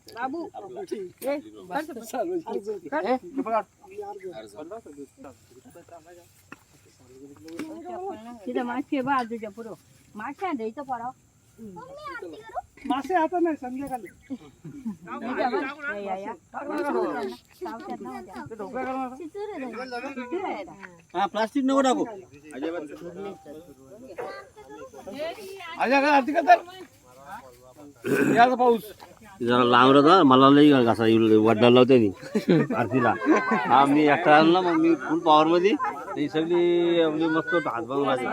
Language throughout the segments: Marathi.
बाबू तिथं मासे बाजूच्या पुढं मासे द्यायचं पडा मासे आता नाही संध्याकाळी प्लास्टिक नको टाकू पाऊस जरा लांब राहता मला लई घासा वड्डाला लावते आरतीला हा मी एकटा आलो ना मग मी फुल पॉवर मध्ये ती सगळी आपली मस्त हात बांधून राहते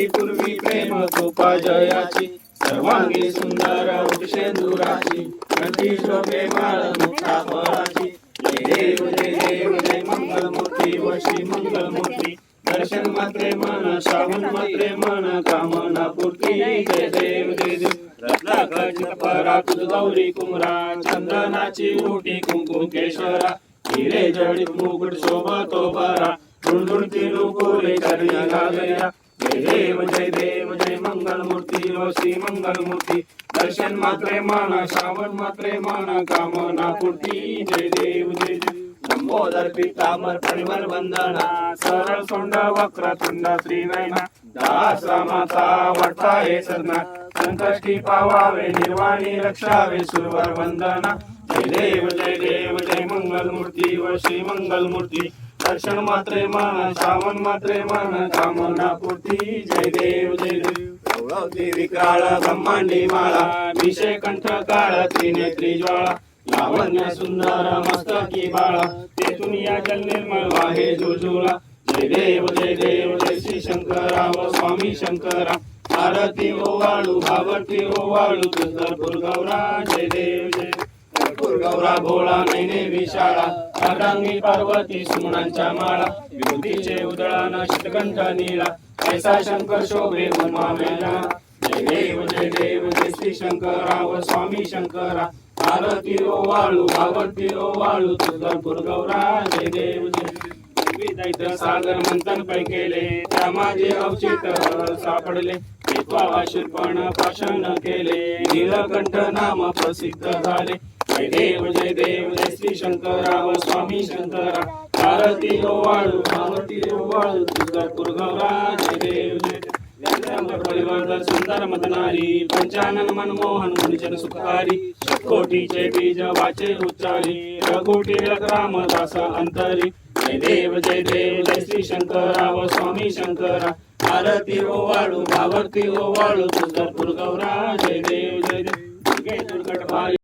पूर्वी प्रेम कृपा जयाची सर्वांगी सुंदर वृषेंदुराची कंठी शोभे माळ मुक्ता फळाची जय देव जय देव जय मंगलमूर्ती वशी मंगलमूर्ती दर्शन मात्रे मन श्रावण मात्रे मन कामना पूर्ती जय देव जय देव रत्नाखचित परा तुझ गौरी कुमरा चंदनाची मोठी कुंकुम केशरा हिरे जडित मुकुट शोभतो बरा धुणधुणती लोकोरे चरणी लागल्या जय देव जय मंगलमूर्ती वशी मंगलमूर्ती दर्शन मात्रे मन श्रावण मात्रे मन कामना पूर्ती जय देव जय देव लंबोदर पीतांबर परिमल वंदना सरळ सोंड वक्रतुंड श्रीनयना दास रामाचा वाटता हे सदना संकष्टी पावावे निर्वाणी रक्षावे सुरवर वंदना जय देव जय मंगलमूर्ती व श्री मंगलमूर्ती दर्शन मात्रे मन श्रावण मात्रे मन कामना पूर्ती जय देव गौरवती विक्राळ ब्रह्मांडी माळा विषय कंठ काळ त्रिनेत्री ज्वाळा लावण्य सुंदर मस्तकी बाळा तेथून या जल निर्मळ वाहे जुळजुळा जय देव जय श्री शंकरा व स्वामी शंकरा आरती ओवाळू भावती ओवाळू तुझरपूर गौरा जय देव जय गौरा भोळा नैने विशाळा अर्धांगी पार्वती सुमनांच्या माळा विभूतीचे उदळान शीतकंठ नीळा ऐसा शंकर शोभे उमा मेला जय देव जय श्री शंकरा व स्वामी शंकरा आरती ओवाळू भावती ओवाळू तुझरपूर गौरा जय देव दैत्य सागर मंथन पै केले त्या माझे अवचित सापडले शूर्पण पाषाण केले नीलकंठ नाम प्रसिद्ध झाले जय देव जय श्री शंकरा व स्वामी शंकरा आरती ओवाळू भावती ओवाळू तुझरपूर गौरा जय देव परिवर्तन सुंदर मदनारी पंचानन मनमोहन गुणजन सुखारी कोटीचे बीज वाचे उच्चारी रघुटी रामदास अंतरी जय देव जय श्री शंकरा व स्वामी शंकरा आरती ओवाळू भावती ओवाळू तुझरपूर गौरा जय देव दुर्गट भारी